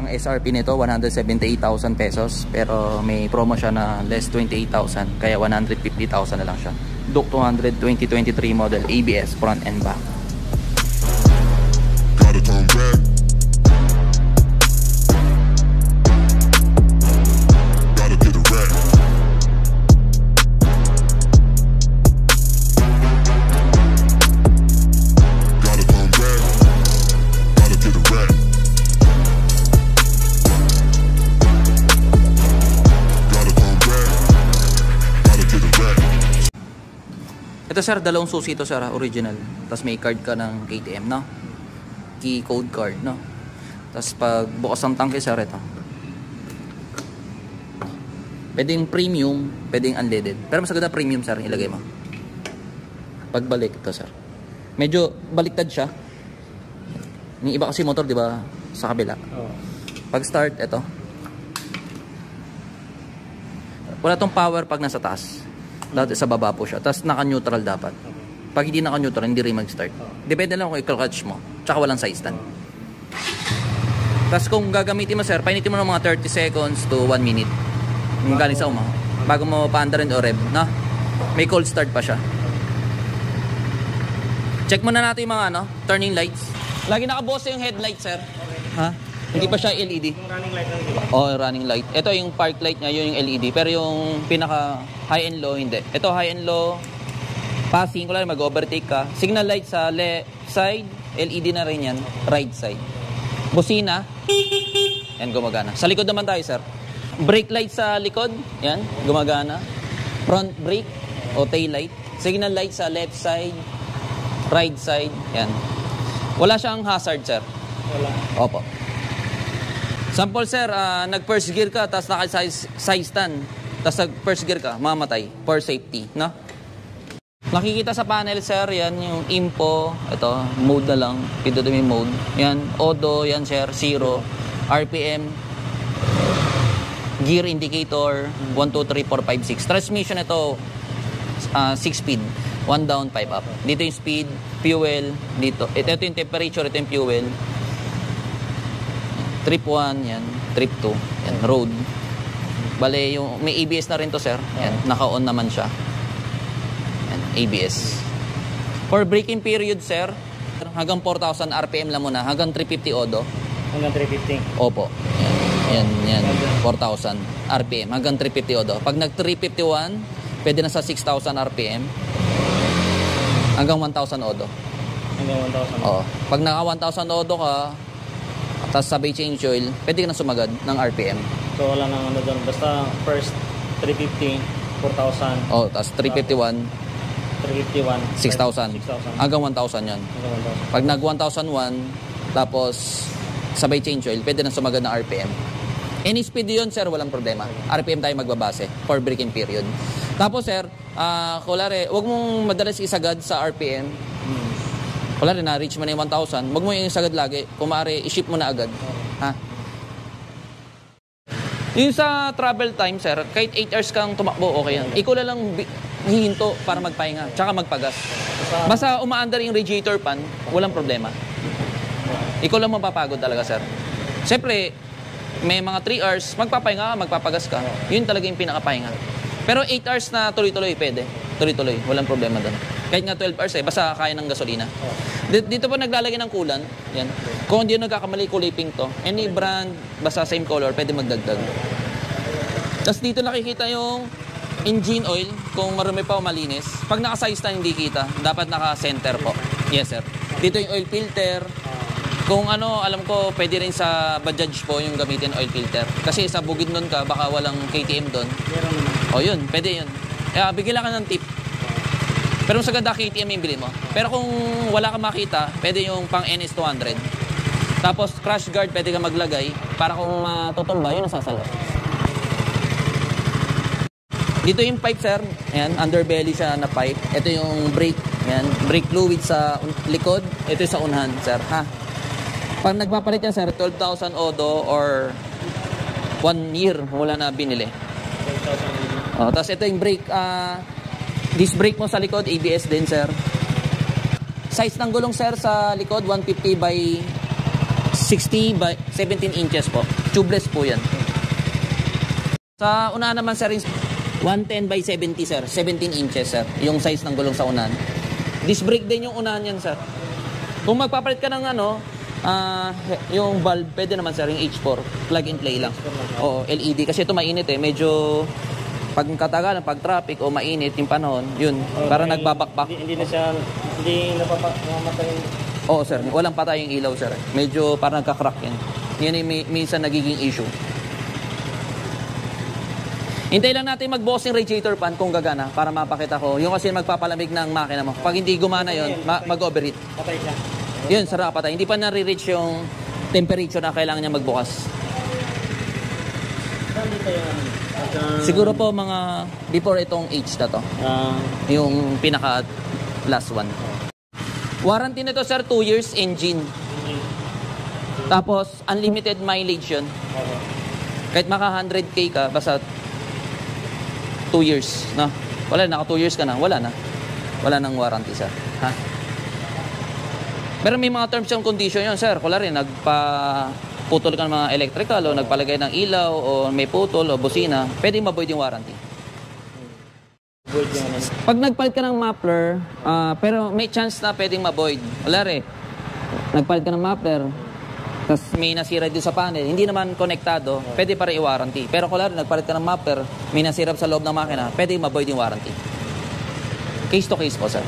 SRP nito 178,000 pesos, pero may promo siya na less 28,000, kaya 150,000 na lang siya. Duke 200 2023 model, ABS front and back. Ito sir, dalawang susi ito sir, original. Tapos may card ka ng KTM, no? Key code card, no? Tapos pag bukas ng tangke sir, ito. Pwedeng premium, pwedeng unleaded. Pero mas maganda premium sir, ilagay mo. Pagbalik ito sir. Medyo baliktad siya. Yung iba kasi motor, di ba? Sa kabila. Pag start, ito. Wala tong power pag nasa taas. Dati sa baba po siya. Tapos naka-neutral dapat. Pag hindi naka-neutral, hindi rin mag-start. Depende lang kung i-clutch mo. Tsaka walang side stand. Tapos kung gagamitin mo sir, painitin mo ng mga 30 seconds to 1 minute. Yung galing sa uma. Bago mo paandarin o rev. No? May cold start pa siya. Check muna natin yung mga turning lights. Lagi nakaboss yung headlight sir. Ha? Hindi pa siya LED. Yung running light lang. Oh, running light. Ito yung park light niya, yun yung LED. Pero yung pinaka high and low, hindi. Ito high and low, passing, kung mag-overtake ka. Signal light sa left side, LED na rin yan, right side. Busina, yan, gumagana. Sa likod naman tayo, sir. Brake light sa likod, yan, gumagana. Front brake o tail light. Signal light sa left side, right side, yan. Wala siyang hazard, sir. Wala. Opo. Sample sir, nag first gear ka, tapos naka-side stand, tapos nag first gear ka, mamatay, for safety, no? Nakikita sa panel sir, yan yung info, ito, mode na lang, pindutin mo yung mode, yan, odo, yan sir, 0, RPM, gear indicator, 1, 2, 3, 4, 5, 6, transmission ito, 6 speed, 1 down, 5 up, dito yung speed, fuel, dito, ito yung temperature, ito yung fuel, trip 1, yan. Trip 2, yan. Road. Bale, yung, may ABS na rin to, sir. Yan. Naka-on naman siya. Yan. ABS. For braking period, sir, hanggang 4,000 RPM lang muna. Hanggang 350 odo. Hanggang 350? Opo. Yan. Yan. 4,000 RPM. Hanggang 350 odo. Pag nag-351, pwede na sa 6,000 RPM. Hanggang 1,000 odo. Hanggang 1,000? Oo. Pag naka 1,000 odo ka, tapos sabay change oil, pwede ka na sumagad ng RPM. So wala nang doon. Basta first 350, 4,000. Oh, tapos 351, 351, 6,000. Hanggang 1,000 yan. Hanggang 1,000. Pag nag 1,001, tapos sabay change oil, pwede na sumagad ng RPM. Any speed yun, sir, walang problema. RPM tayo magbabase for braking period. Tapos, sir, kulare, huwag mong madalas isagad sa RPM. Wala rin, na-reach mo na yung 1,000. Huwag mo yung sagad lagi. Kung maaari, i-ship mo na agad. Ha? Yung sa travel time, sir, kahit 8 hours kang tumakbo, okay yan. Ikaw na lang hihinto para magpahinga. Tsaka magpagas. Basta umaandar yung radiator pan, walang problema. Ikaw lang mapapagod talaga, sir. Siyempre, may mga 3 hours, magpapahinga ka, magpapagas ka. Yun talaga yung pinakapahinga. Pero 8 hours na tuloy-tuloy, pwede. Tuloy-tuloy, walang problema doon. Kahit nga 12 hours basta kaya ng gasolina. Dito po naglalagay ng coolant. Yan. Kung hindi nagkakamali, kulay pink to. Any brand, basta same color, pwede magdagdag. Tapos dito nakikita yung engine oil, kung marumi pa o malinis. Pag naka-side stand, hindi kita. Dapat naka-center po. Yes, sir. Dito yung oil filter. Kung alam ko, pwede rin sa Bajaj po yung gamitin oil filter. Kasi sa Bukidnon ka, baka walang KTM doon. O yun, pwede yun. Bigyan ka ng tip. Pero sa ganda KTM yung bilhin mo. Pero kung wala kang makita, pwede yung pang NS200. Tapos crash guard pwede ka maglagay para kung matutumba, yun ang sasalo. Dito yung pipe, sir. Ayan, underbelly siya na pipe. Ito yung brake. Ayan, brake fluid sa likod. Ito yung sa unahan, sir. Ha? Pag nagpapalit yan, sir, 12,000 odo or 1 year mula na binili. 12,000. Tapos ito yung brake, disc brake mo sa likod, ABS din, sir. Size ng gulong, sir, sa likod, 150 by 60 by 17 inches po. Tubeless po yan. Sa unahan naman sir, 110 by 70 sir. 17 inches sir. Yung size ng gulong sa unahan. Disc brake din yung unahan yan sir. Kung magpapalit ka ng yung bulb, pwede naman sir, yung H4. Plug and play lang. Oo, LED. Kasi ito mainit eh. Medyo pag katagalan, pag traffic o mainit yung panahon, yun. Para nagbabakbak. Hindi na siya, hindi napapamatay. Oo sir, walang patay yung ilaw sir. Medyo parang nagka-crack yan. Yan yung minsan nagiging issue. Hintay lang natin magbukas yung radiator fan kung gagana para mapakita ko. Yung kasi magpapalamig ng makina mo. Pag hindi gumana yun, mag-overheat. Patay siya. Yun, sarap patay. Hindi pa nare-reach yung temperature na kailangan niya magbukas. Siguro po mga before itong H na to. Yung pinaka last one. Warranty nito sir, 2 years engine. Tapos unlimited mileage yun. Kahit maka 100k ka, basta 2 years. No? Wala, naka 2 years ka na. Wala na. Wala nang warranty sir. Ha? Pero may mga terms and condition yun sir. Kung rin, putol ka ng mga electrical o nagpalagay ng ilaw o may putol o busina, pwedeng ma-void yung warranty. Pag nagpalit ka ng muffler, pero may chance na pwedeng ma-void. Wala rin. Nagpalit ka ng muffler, tapos may nasira din sa panel, hindi naman konektado, pwede pa rin i-warranty. Pero kung rin, nagpalit ka ng muffler, may nasira sa loob ng makina, pwedeng ma-void yung warranty. Case to case po, sir.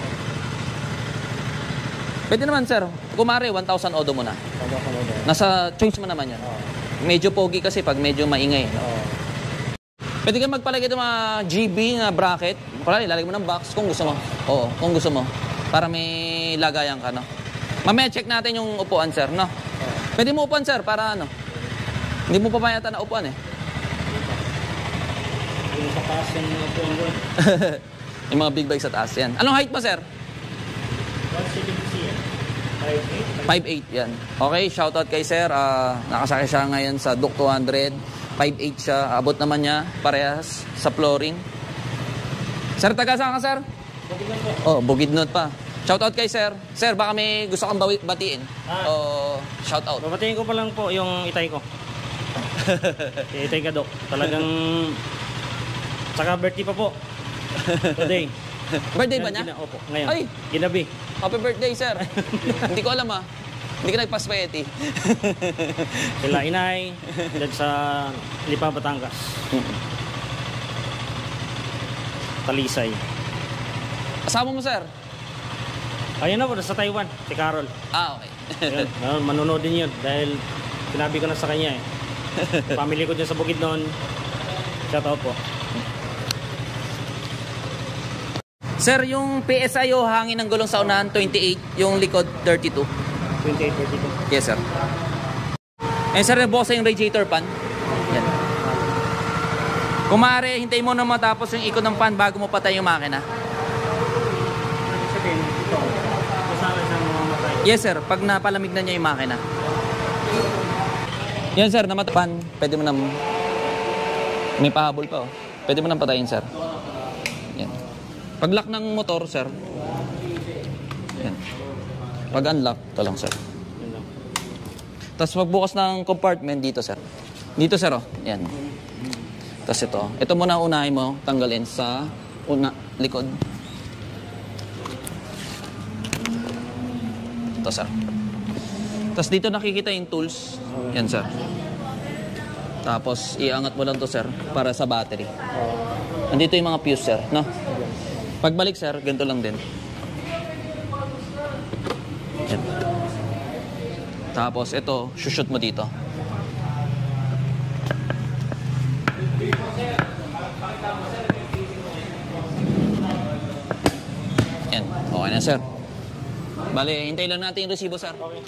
Pwede naman, sir. Kumare, 1,000 odo mo na. Nasa choice mo naman yan. Medyo pogi kasi pag medyo maingay. Pwede ka magpalagay ng mga GB na bracket. Kung ilalagay mo ng box kung gusto mo. Oo, kung gusto mo. Para may lagayan ka, no? Mamaya check natin yung upuan, sir, no? Pwede mo upuan, sir, para ano? Hindi mo pamayata na upuan, eh. Yung sa taas yung upuan doon. Yung mga big bag sa taas, yan. Anong height mo, sir? 5'8", yan. Okay, shoutout kay sir. Nakasakay siya ngayon sa Duke 200. 5'8 siya. Abot naman niya parehas sa flooring. Sir, taga saan ka, sir? Bukidnon po. Oh, Bukidnon pa. Shoutout kay sir. Sir, baka may gusto kang batiin. Shoutout. Babatiin ko pa lang po yung itay ko. Itay ka, Dok. Talagang... Saka birthday pa po. Today. Birthday ba niya? Opo, ngayon. Ay! Ginabi. Happy birthday, sir. Hindi ko alam, Hindi ka nagpa-spaghetti. Sila inay, dyan sa Lipa, Batangas. Talisay. Asama mo, sir? Ayun na po, sa Taiwan, si Carol. Okay. Ayun, manunod din yun dahil sinabi ko na sa kanya eh. Family ko dyan sa Bukidnon. Shout out po. Sir, yung PSI o hangin ng gulong sa unahan, 28. Yung likod, 32. 28, 32. Yes, sir. And sir, nabukas yung radiator fan. Yan. Kung maaari, hintayin mo na matapos yung ikot ng fan bago mo patay yung makina. Sabihin, ito. Kasama siyang mamamatay. Yes, sir. Pag napalamig na niya yung makina. Yan, sir. Namatapan. Pwede mo na... May pahabol pa, Pwede mo na patayin, sir. Yan. Pag lock ng motor, sir. Yan. Pag unlock, ito lang, sir. Tapos pagbukas ng compartment, dito, sir. Dito, sir, Yan. Tapos ito. Ito muna unahin mo, tanggalin sa likod. Ito, sir. Tapos dito nakikita yung tools. Yan, sir. Tapos iangat mo lang to, sir, para sa battery. Andito yung mga fuse, sir, no? Pagbalik, sir, ganito lang din. Yan. Tapos ito, shoot mo dito. Yan. Okay na, sir. Bale, hintay lang natin yung resibo, sir. Okay.